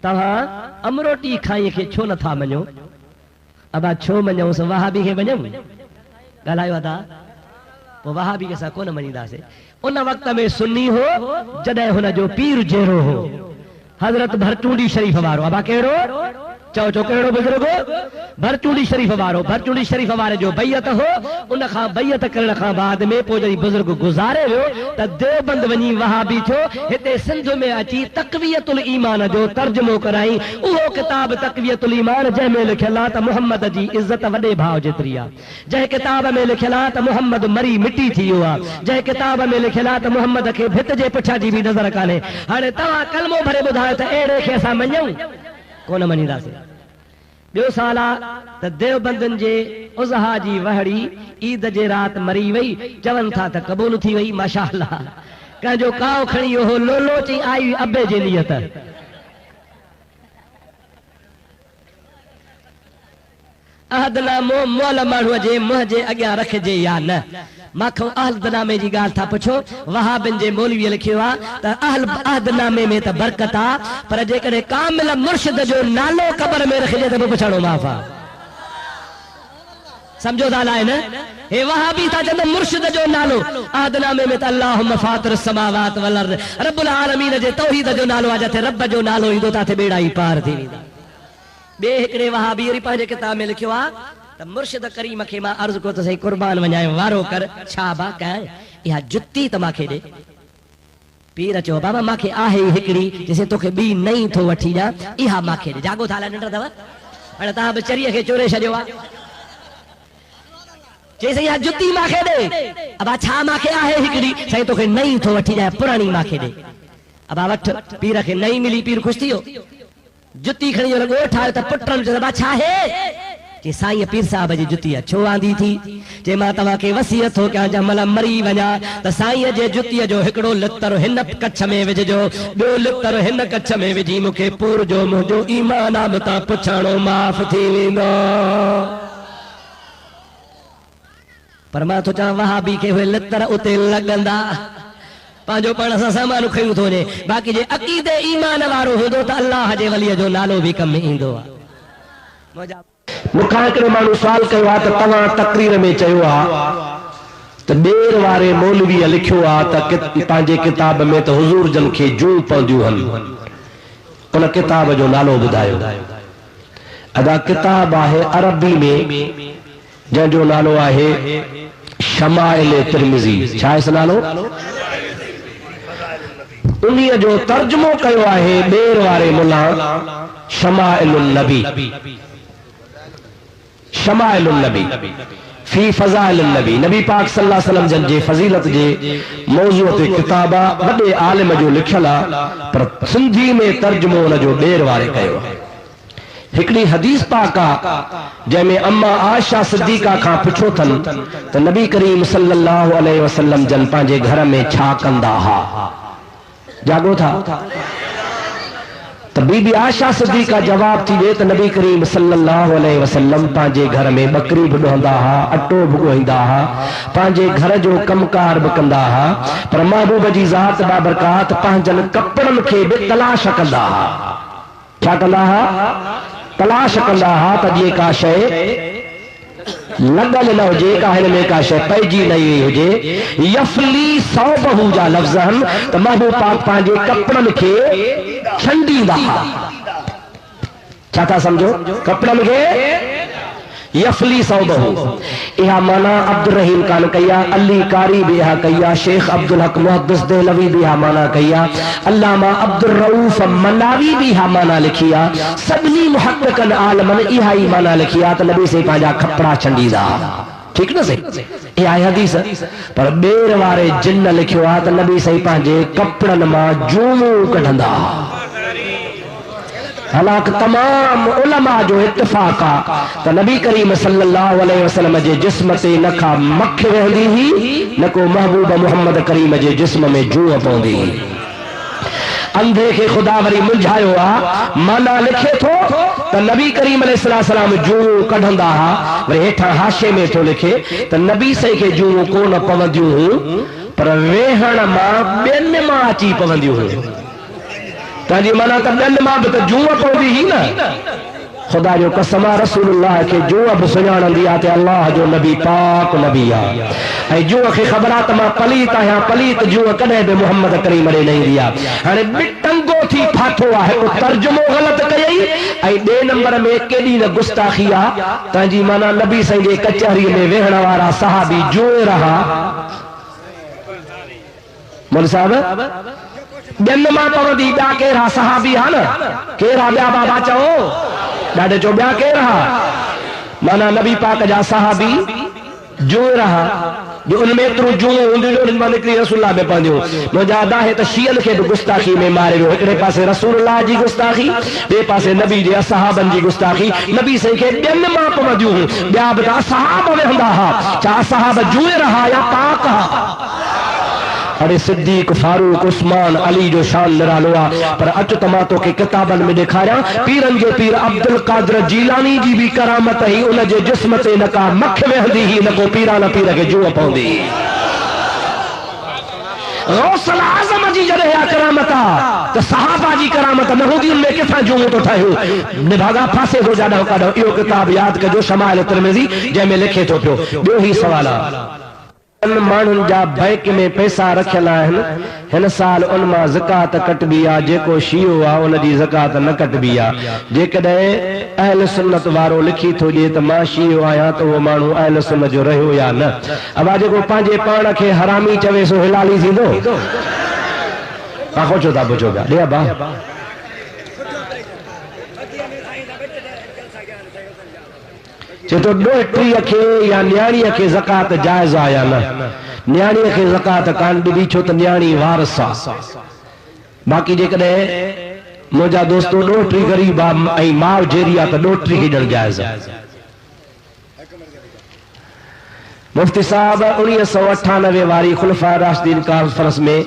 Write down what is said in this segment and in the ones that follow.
तव्हां अमरोटी खाई खे छो नथा मञो? अबा छो मञूं? वहाबी खे मञूं? ॻाल्हायो था पोइ वहाबी खे असां कोन मञीदासीं। उन वक़्त में सुन्नी हो जॾहिं हुनजो पीर जहिड़ो हो हज़रत भरचूंडी शरीफ़ वारो। अबा कहिड़ो? चओ चओ कहिड़ो बुज़ुर्ग? भरचूंडी शरीफ़ वारो। भरचूंडी शरीफ़ वारे जो बैयत हो। उन खां बैयत करण खां बाद में पोइ जॾहिं बुज़ुर्ग गुज़ारे वियो त देवबंद वञी वहाबी थियो। हिते सिंध में अची तक़वियतुल ईमान जो तर्जुमो कराई। उहो किताब तक़वियतुल ईमान जंहिंमें लिखियल आहे त मुहम्मद जी इज़त वॾे भाउ जेतिरी आहे। जंहिं किताब में लिखियल आहे त मुहम्मद मरी मिटी थी वियो आहे। जंहिं किताब में लिखियल आहे त मुहम्मद खे भित जे पुठियां जी बि नज़र कान्हे। हाणे तव्हां कलमो भरे ॿुधायो त अहिड़े खे असां मञूं? कोन मञीदासीं। ॿियो साल आहे त देवबंदनि जे उज़हा जी वहड़ी ईद जे राति मरी वई। चवनि था त क़बूल थी वई माशाअल्लाह। कंहिंजो काव खणी हो लोलो चई आई अबे जी नियत। अहदनामो मोल माण्हूअ जे मुंहं जे अॻियां रखिजे या न? माखो अहदनामे जी ॻाल्हि था पुछो। वहाबिन जे मौलवीअ लिखियो आहे त अहदनामे में त बरकत आहे, पर जेकॾहिं कामिल मुर्शिद जो नालो क़बर में रखिजे त पुछणो माफ़ आहे। समझो था लाइ न? हे वहाबी था चवनि मुर्शिद जो नालो अहदनामे में त अल्लाहुम्मा फातिर समावात वल अर्द रब्बुल आलमीन जे तौहीद जो नालो आहे। जिथे रब जो नालो ईंदो त बेड़ा ई पार थी वेंदा। ॿिए हिकिड़े वहाबी वरी पंहिंजे किताब में लिखियो आहे त मुर्शिद करीम खे मां अर्ज़ कयो त सही कुर्बान वञाए वारो कर छा बा कयां इहा जुती त मांखे ॾे। पीर चयो बाबा मांखे आहे हिकिड़ी जेसे तोखे ॿी नई थो वठी ॾियां इहा मांखे ॾे। जागो था निंड अथव? हाणे तव्हां बि चरीअ खे चोरे छॾियो आहे। चई इहा जुती मांखे ॾे। अबा छा मांखे आहे हिकिड़ी? साईं तोखे नई थो वठी ॾियां पुराणी मांखे ॾे। अबा वठ। पीर खे नई मिली। पीर ख़ुशि थी वियो। जुती खणी लॻो ठाहियो त पुटनि चयो छा आहे? कि साईं पीर साहब जी जुती आहे। छो आंदी थी? जे मां तव्हांखे वसियत थो कयां जंहिं महिल मरी वञा त साईं जे जुतीअ जो हिकिड़ो लुतर हिन कच्छ में विझिजो, ॿियो लुतर हिन कच्छ में विझी मूंखे पूर जो मुंहिंजो ईमान आहे मतां पुछणो माफ़ थी वेंदो। पर मां थो चवां वहाबी खे उहे लुतर उते लॻंदा। पंहिंजो पाण सां सामान खयूं थो वञे। बाक़ी जे अक़ीदे ईमान वारो हूंदो त अल्लाह जे वलीअ जो नालो बि कम में ईंदो आहे। मूंखां हिकिड़े माण्हू सुवाल कयो आहे त तव्हां तक़रीर में चयो आहे त ॿेर वारे मौलवीअ लिखियो आहे त पंहिंजे किताब में त हुज़ूर जन खे जूं पवंदियूं आहिनि। उन किताब जो नालो ॿुधायो। अदा किताब आहे अरबी में जंहिंजो नालो आहे शमाइल तिरमिज़ी। छा आहे इस नालो? उन्हीअ जो तर्जुमो कयो आहे ॿेर वारे मुला शमाइलुन नबी। शमाइलुन नबी फी फज़ाइलिन नबी। नबी पाक सल्लल्लाहु अलैहि वसल्लम जन जे फज़ीलत जे मौज़ूअ ते किताब आहे। वॾे आलिम जो लिखियल आहे पर सिंधी में तर्जुमो उन जो ॿेर वारे कयो आहे। हिकिड़ी हदीस पाक आहे जंहिंमें अम्मा आयशा सिद्दीक़ा खां पुछो अथनि त नबी करीम सल्लल्लाहु अलैहि वसल्लम जन पंहिंजे घर में छा कंदा हुआ? जागो था? त बीबी आयशा सिद्दीक़ा जवाब थी ॾे त नबी करीम सल्लल्लाहु अलैहि वसल्लम पंहिंजे घर में बकरी बि ॾोहंदा हुआ, अटो बि ॻोहींदा हुआ, पंहिंजे घर जो कमकार बि कंदा हुआ। पर महबूब जी ज़ात बाबरकात पंहिंजनि कपिड़नि खे बि तलाश कंदा हुआ। छा कंदा हुआ? तलाश कंदा हुआ त जीअं का शइ लॻल न हुजे, का हिन में का शइ पइजी न हुजे। यफली सौबहू जा लफ़्ज़ आहिनि त महबूब पाक पंहिंजे कपिड़नि खे छंडींदा हुआ। छा था सम्झो? कपिड़नि खे यफली सौबहू। इहा माना अब्दुल रहीम खान कई आहे, अली कारी भी इहा कई आहे, शेख अब्दुल हक मुहद्दिस देहलवी भी इहा माना कई आहे, अल्लामा अब्दुल रऊफ मनावी भी इहा माना लिखी आहे। सभिनी मुहक़्क़िक़नि आलमनि इहा ई माना लिखी आहे त नबी से पंहिंजा कपिड़ा छंडींदा। ठीक न सही? इहा हदीस। पर ॿेर वारे जिन लिखियो आहे त नबी सही पंहिंजे कपिड़नि मां जूमूं कढंदा। हालांकि तमाम उलमा जो इत्तिफाक आहे त नबी करीम सल्लल्लाहु अलैहि वसल्लम जे जिस्म ते न का मख वेंदी हुई न को महबूब मोहम्मद करीम जे जिस्म में जूं पवंदी हुई। अंधे खे खुदा वरी मुंझायो आहे। माना लिखे थो त नबी करीम अलैहिस्सलाम जूं कढंदा हुआ। वरी हेठां हाशे में थो लिखे त नबी सही खे जूं कोन पवंदियूं हुयूं पर वेहण मां ॿियनि मां अची पवंदियूं हुयूं। ताजी माना त ॾन मां बि त जूअ पवंदी ही न। खुदा जो कसम आहे रसूलुल्लाह के जूअ बि सुञाणंदी आहे त अल्लाह जो नबी पाक नबी आहे। ऐं जूअ खे ख़बर आहे त मां पलीत आहियां, पलीत जूअ कॾहिं बि मोहम्मद करीम ॾे न ईंदी आहे। हाणे टंगो थी फाथो आहे, हिकु तर्जुमो ग़लति कयई ऐं ॿिए नंबर में केॾी न गुस्ताखी आहे। तंहिंजी माना नबी साईं जे कचहरीअ में वेहण वारा सहाबी जुए रहा मोल साहब ॼन मां पवंदी ॿिया केरु सहाबी आहे न, केरु ॿिया बाबा चओ ॾाढे चो ॿिया केरु माना नबी पाक जा सहाबी जुए रहा जो उनमें एतिरो जुओ हूंदियूं मां निकिरी रसूलुल्लाह में पहुंदियो। मुंहिंजा अदा है त शियन खे बि गुस्ताखी में मारे वियो, हिकिड़े पासे रसूलुल्लाह जी गुस्ताखी, ॿिए पासे नबी जे असहाबनि जी गुस्ताखी। नबी साईं खे ॿियनि मां पवंदियूं हुयूं, ॿिया बि त असहाब वेहंदा हुआ, छा असहाब जुए रहा या पाक हा। अरे सिद्दीक फारूक उस्मान अली जो शान निरालो आहे। पर अच त मां तोखे किताबनि में ॾेखारियां पीरनि जो पीर अब्दुल कादिर जीलानी जी बि करामत ही, उन जे जिस्म ते न का मख वेहंदी ही, न को पीराना पीर खे जुअ पवंदी। गौसल आज़म जी जॾहिं इहा करामत आहे त सहाबा जी करामत न हूंदी, उनमें किथां जुओ तो ठहियो। निभागा फासे थो जाॾो काॾो। इहो किताब यादि कजो शमाइल तिरमिज़ी, जंहिंमें लिखे थो पियो। ॿियो ही सवाल आहे माण्हुनि जा बैंक में पैसा रखियल आहिनि, हिन साल उन मां ज़कात कटबी आहे, जेको शियो आहे उन जी ज़कात न कटबी आहे। जेकॾहिं अहल सुन्नत वारो लिखी थो ॾिए त मां शियो आहियां त उहो माण्हू अहल सुन्नत जो रहियो या न। अबा जेको पंहिंजे पाण खे हरामी चवे सो हिलाली थींदो। पाको छो था पुछो पिया ॾे बा चेतो ॾोहिटीअ खे या न्याणीअ खे ज़कात जाइज़ आहे या न। न्याणीअ खे ज़कात कान ॾिबी छो त न्याणी वारस आहे। बाक़ी जेकॾहिं मुंहिंजा दोस्तो ॾोहिटी ग़रीब आहे ऐं माउ जेरी आहे त ॾोहिटी खे ॾियणु जाइज़ आहे। मुफ्ती साहब 1998 वारी खुलफा राशिदीन कॉन्फ्रेंस में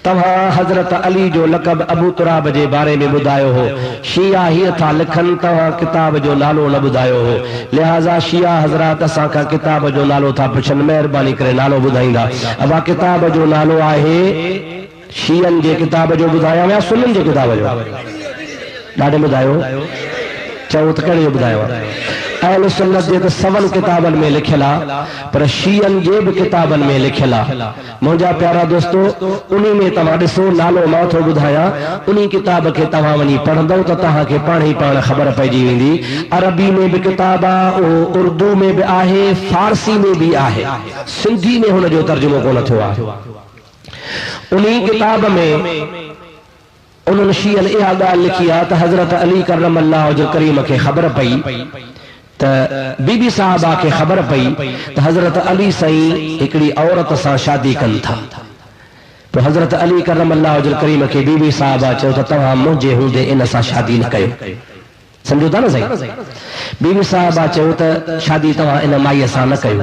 तव्हां हज़रत अली जो लक़ब अबू तुराब जे बारे में ॿुधायो हो। शिया हीअं था लिखनि, तव्हां किताब जो नालो न ॿुधायो हो, लिहाज़ा शिया हज़रात असां खां किताब जो नालो था पुछनि, महिरबानी करे नालो ॿुधाईंदा। अबा किताब जो नालो आहे शियन जे किताब जो ॿुधायां या सुन्नन जे किताब जो? ॾाढे ॿुधायो चओ त कहिड़े जो ॿुधायो? अहल सुन्नत जे त सवनि किताबनि में लिखियल आहे, पर शियन जे बि किताबनि में लिखियल आहे। मुंहिंजा प्यारा दोस्तो, उन्ही में तव्हां ॾिसो, नालो मां थो ॿुधायां, उन्ही किताब खे तव्हां वञी पढ़ंदव त तव्हांखे पाण ई पाण ख़बर पइजी वेंदी। अरबी में बि किताब आहे, उर्दू में बि आहे, फारसी में बि आहे, सिंधी में हुन जो तर्जुमो कोन थियो आहे। उन्ही किताब में उन्हनि शियन इहा ॻाल्हि लिखी आहे त हज़रत अली करमल्लाहु वजह करीम खे ख़बर पई त बीबी साहबा खे ख़बर पई त हज़रत अली साईं हिकिड़ी औरत सां शादी कनि था। तो हज़रत अली करमल्लाहु वजह करीम खे बीबी साहबा चयो त तव्हां मुंहिंजे हूंदे इन सां शादी न कयो। समझो था न साईं? बीबी साहबा चयो त शादी तव्हां इन माईअ सां न कयो।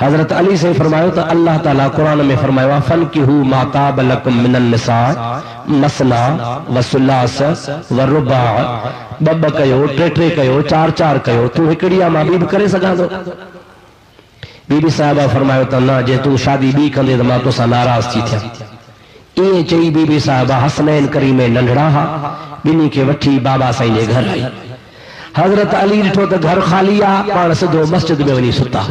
हज़रत अली साईं फरमायो त अल्लाह ताला कुरान में फरमायो आहे फनकिहू मा ताब लकुम मिनन निसा मसना व सुलास व रुबा, ॿ कयो, टे कयो, चार कयो, तूं हिकिड़ी मां ॿी बि करे सघां थो। बीबी साहिबा फरमायो त न, जे तूं शादी ॿी कंदे त मां तोसां नाराज़ थी थियां। ईअं चई बीबी साहिबा हसनैन करीम नंढड़ा हा, ॿिन्ही खे वठी बाबा साईं जे घर आई। हज़रत अली ॾिठो त घर ख़ाली आहे, पाण सिधो मस्जिद में वञी सुता।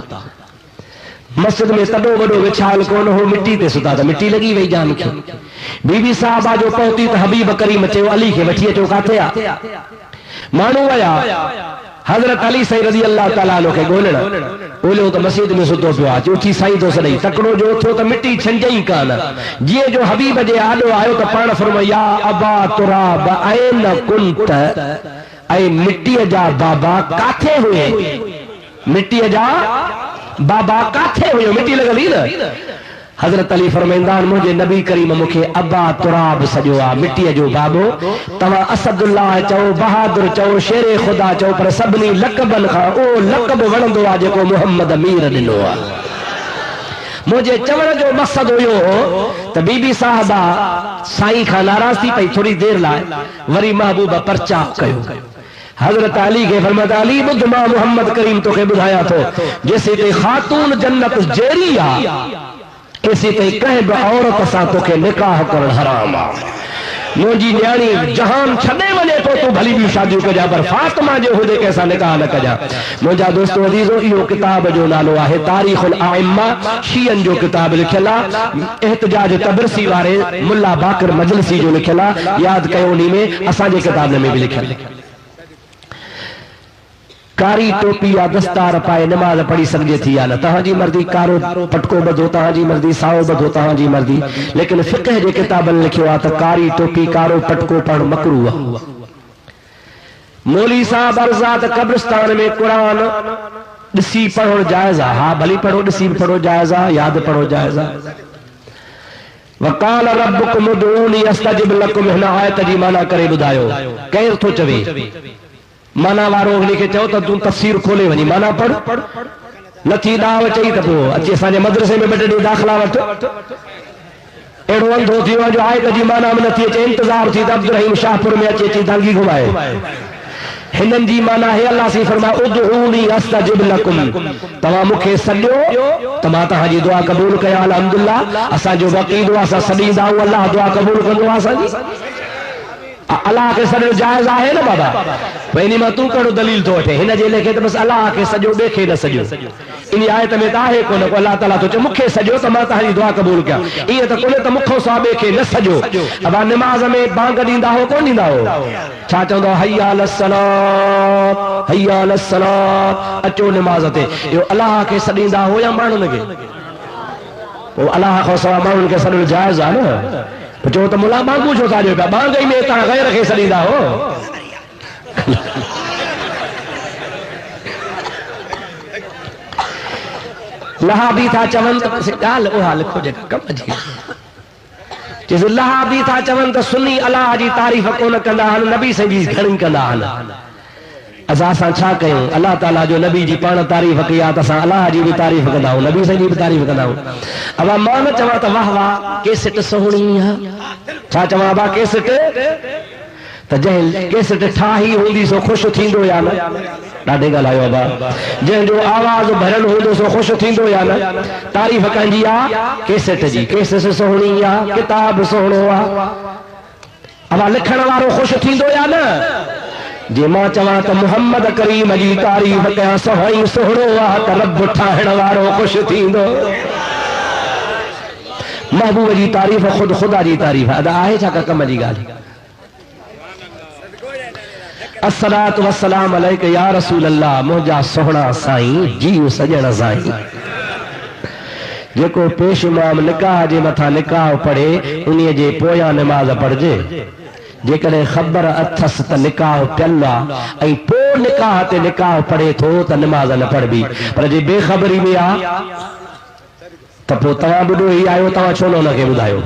मस्जिद में तॾो वॾो विछायल कोन हो, मिट्टी ते सुता त मिट्टी लॻी वई जान खे। बीबी साहिबा जो पहुती त हबीब करीम चयो अली खे वठी अचो, काथे आहे? माण्हू विया हज़रत अली साईं रज़ी अल्लाह ताला अन्हु खे ॻोल्हण, ॻोल्हियो त मस्जिद में सुतो पियो आहे। उथी साईं तो सॾई, तकिड़ो जो उथियो त मिट्टी छंजई कान। जीअं जो हबीब जे आॾो आयो त पाण फरमायो या अबा तुराब ऐन कुंत, ऐं मिट्टीअ जा बाबा काथे हुए? मिट्टीअ जा बाबा काथे हुयो? मिट्टी लॻल न। हज़रत अली फरमाईंदा आहिनि मुंहिंजे नबी करीम मूंखे अबा तुराब सॼो आहे, मिट्टीअ जो बाबो। तव्हां असदुल्लाह चओ, बहादुर चओ, शेरे ख़ुदा चओ, पर सभिनी लक़बनि खां उहो लक़ब वणंदो आहे जेको मुहम्मद मीर ॾिनो आहे। मुझे चवण जो मक़सद हुयो त बीबी साहबा साईं खां नाराज़ थी पई। थोड़ी देर लाइ वरी महबूब परचा कयो। हज़रत अली के फरमाया अली बुध मां मोहम्मद करीम तोखे ॿुधायां थो, जेसी ते खातून जन्नत जेरी आहे एसी ते कंहिं बि औरत सां तोखे निकाह करणु हराम आहे। मुझी न्याणी जहान छॾे वञे तो तू भली भी शादियूं कजा पर फातिमा जे हुदे कैसा निकाह न कजा। मुंहिंजा दोस्तो अजीजो इहो किताब जो नालो आहे तारीख़ुल आइम्मा, शीयन जो किताब लिखियल आहे, एहतजाज तबरसी वारे मुल्ला बाकर मजलिसी जो लिखियल आहे, याद कयो उन्ही में असांजे किताब में भी लिखियल। कारी टोपी या दस्तार पाए नमाज पढ़ी सके थी या न, तहांजी मर्जी, कारो पटको बधो तहांजी मर्जी, साओ बधो तहांजी मर्जी, लेकिन फिक़ह जे किताबन लिखियो आहे त कारी टोपी कारो पटको पढ़ मकरूह आहे। मौली साहब अर्ज़ा त कब्रिस्तान में कुरान ॾिसी पढ़ो जायज़ आहे। हा भली पढ़ो, ॾिसी पढ़ो जायज़ आहे, याद पढ़ो जायज़ आहे। वकाल रब्बुकुम उदऊनी अस्तजिब लकुम, हिन आयत जी माना करे ॿुधायो केरु थो चवे। माना वारो लिखे चओ त तूं तफ़सीर खोले वञी माना पढ़, नथी ॾाव चई त पोइ अची असांजे मदरसे में ॿ टे ॾींहं दाख़िला वठ। अहिड़ो अंधो थी वियो जो आयत जी माना में नथी अचे, इंतज़ार थी त अब्दुल रहीम शाहपुर में अची अची दांगी घुमाए। हिननि जी माना है अल्लाह सी फरमाए उदऊनी अस्तजिब लकुम, तव्हां मूंखे सॾियो त मां तव्हांजी दुआ क़बूल कयां। अल्हम्दुलिल्लाह असांजो वक़ीदो आहे, असां सॾींदा आहियूं, अल्लाह दुआ क़बूल कंदो आहे असांजी। अल्लाह के सॼो जायज़ आहे न बाबा, भई इन मां तूं कहिड़ो दलील थो वठे। हिन जे लेखे त बसि अल्लाह खे सॼो, ॿिए खे न सॼो। इन आयत में त आहे कोन को अल्लाह ताला थो चए मूंखे सॼो त मां तव्हांजी दुआ क़बूल कयां, ईअं त कोन्हे त मूंखों सवा ॿिए खे न सॼो। अब निमाज़ में बांग ॾींदा हो कोन ॾींदा हो, छा चवंदा हय्या अलस सलात, हय्या अलस सलात, अचो निमाज़ ते। इहो अल्लाह खे सॾींदा हो या माण्हुनि खे? पोइ अल्लाह खां सवा माण्हुनि खे सॾणु जाइज़ आहे न। चओ त मुला बांगू छो था ॾियो पिया, बांगई में तव्हां गैर खे सॾींदा हो। लहाबी था चवनि त ॻाल्हि उहा लिखो जेका कम जी, चइसि लहाबी था चवनि त सुन्नी अलाह जी तारीफ़ कोन कंदा आहिनि, नबी साईं जी घणी कंदा आहिनि। असां छा कयूं? अल्लाह ताला जो नबी जी पाण तारीफ़ कई आहे त असां अल्लाह जी भी तारीफ़ कंदा आहियूं, नबी साईं जी भी तारीफ़ कंदा आहियूं। अब मां न चवां त वाह वाह केसट सुहिणी आहे, छा चवां बा केसट त जंहिं केसट ठाही हूंदी सो ख़ुशि थींदो या न? ॾाढे ॻाल्हायो बा। जंहिंजो आवाज़ भरियल हूंदो सो ख़ुशि थींदो या न? तारीफ़ कंदी आहे केसट जी, केसट सुहिणी आहे, किताब सुहिणो आहे। अब लिखण वारो ख़ुशि थींदो या न? जे मां चवां त मोहम्मद करीम जी तारीफ़ कयां सवाई सुहिणो आहे त रब ठाहिण वारो ख़ुशि थींदो। महबूब जी तारीफ़ ख़ुद ख़ुदा जी तारीफ़ आहे छा का कम जी ॻाल्हि? अस्सलातु वस्सलाम अलैका या रसूल अल्लाह, मुंहिंजा सुहिणा साईं, जीव सजण साईं। जेको पेश इमाम निकाह जे मथां निकाह पढ़े उन्हीअ जे पोयां निमाज़ पढ़जे। जेकॾहिं ख़बर अथसि त निकाह पियल आहे ऐं पोइ निकाह ते निकाह पढ़े थो त निमाज़ न पढ़बी, पर जे बेख़बरी में आहे त पोइ तव्हां ॿुधो ई आहियो, तव्हां छो न हुनखे ॿुधायो?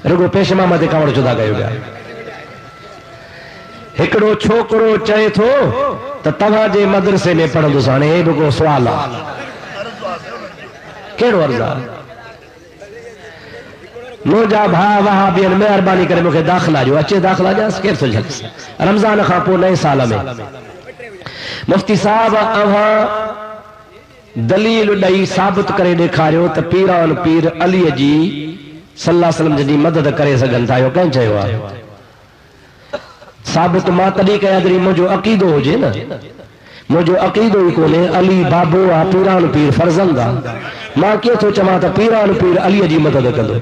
रुगो पेश इमाम ते कवड़ चुदा कयो पिया। हिकिड़ो छोकिरो चए थो त तव्हांजे मदरसे में पढ़ंदुसि। हाणे हे रुगो सुवाल आहे, कहिड़ो अर्ज़ु आहे? मुंहिंजा भाउ वहाबियन महिरबानी करे मूंखे दाख़िला ॾियो, अचे दाख़िला ॾियांसि, केरु थो झलसे? रमज़ान खां पोइ नए साल में मुफ्ती साहब अव्हां दलील ॾेई साबित करे ॾेखारियो त पीरान पीर अलीअ जी सल्लल्लाहु अलैहि वसल्लम जी मदद करे सघनि था। इहो कंहिं चयो आहे? साबित मां तॾहिं कयां जॾहिं मुंहिंजो अक़ीदो हुजे न। मुझो अकीदो ही कोने, अली बाबो आ, पीरान पीर फर्जंद आ। मां के थो चवां त पीरान पीर अली जी मदद कंदो।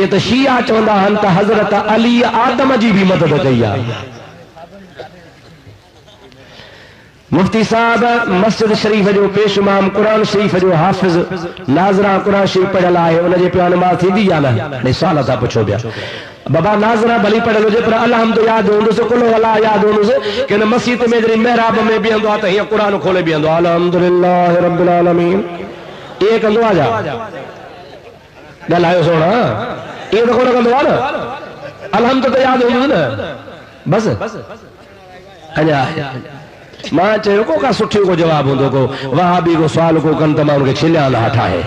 ये तो शिया चवंदा आहिनि त हज़रत अली आदम जी भी मदद कई आ। मुफ्ती साहब मस्जिद शरीफ जो पेश इमाम, कुरान शरीफ जो हाफिज, नाज़रा कुरान शरीफ पढ़ियल आहे, उन जे पिया नमाज़ थींदी या न? सवाल था पुछो पिया। बाबा नाज़रा भली पढ़ियल हुजे पर अलहम्द याद हूंदुसि, कुल अला याद हूंदुसि कि मस्जिद में जॾहिं मेहराब में बीहंदो आहे त हीअं कुरान खोले बीहंदो आहे, अल्हम्दुलिल्लाह रब्बिल आलमीन, इहे कंदो आहे छा? ॻाल्हायो सोना, इहे त कोन कंदो आहे न। अलहम्द त याद हूंदुसि न, बसि अञा मां चयो को का सुठी को जवाब हूंदो, को वहाबी को सवाल को कनि त मां उनखे छिलिया न ठाहे।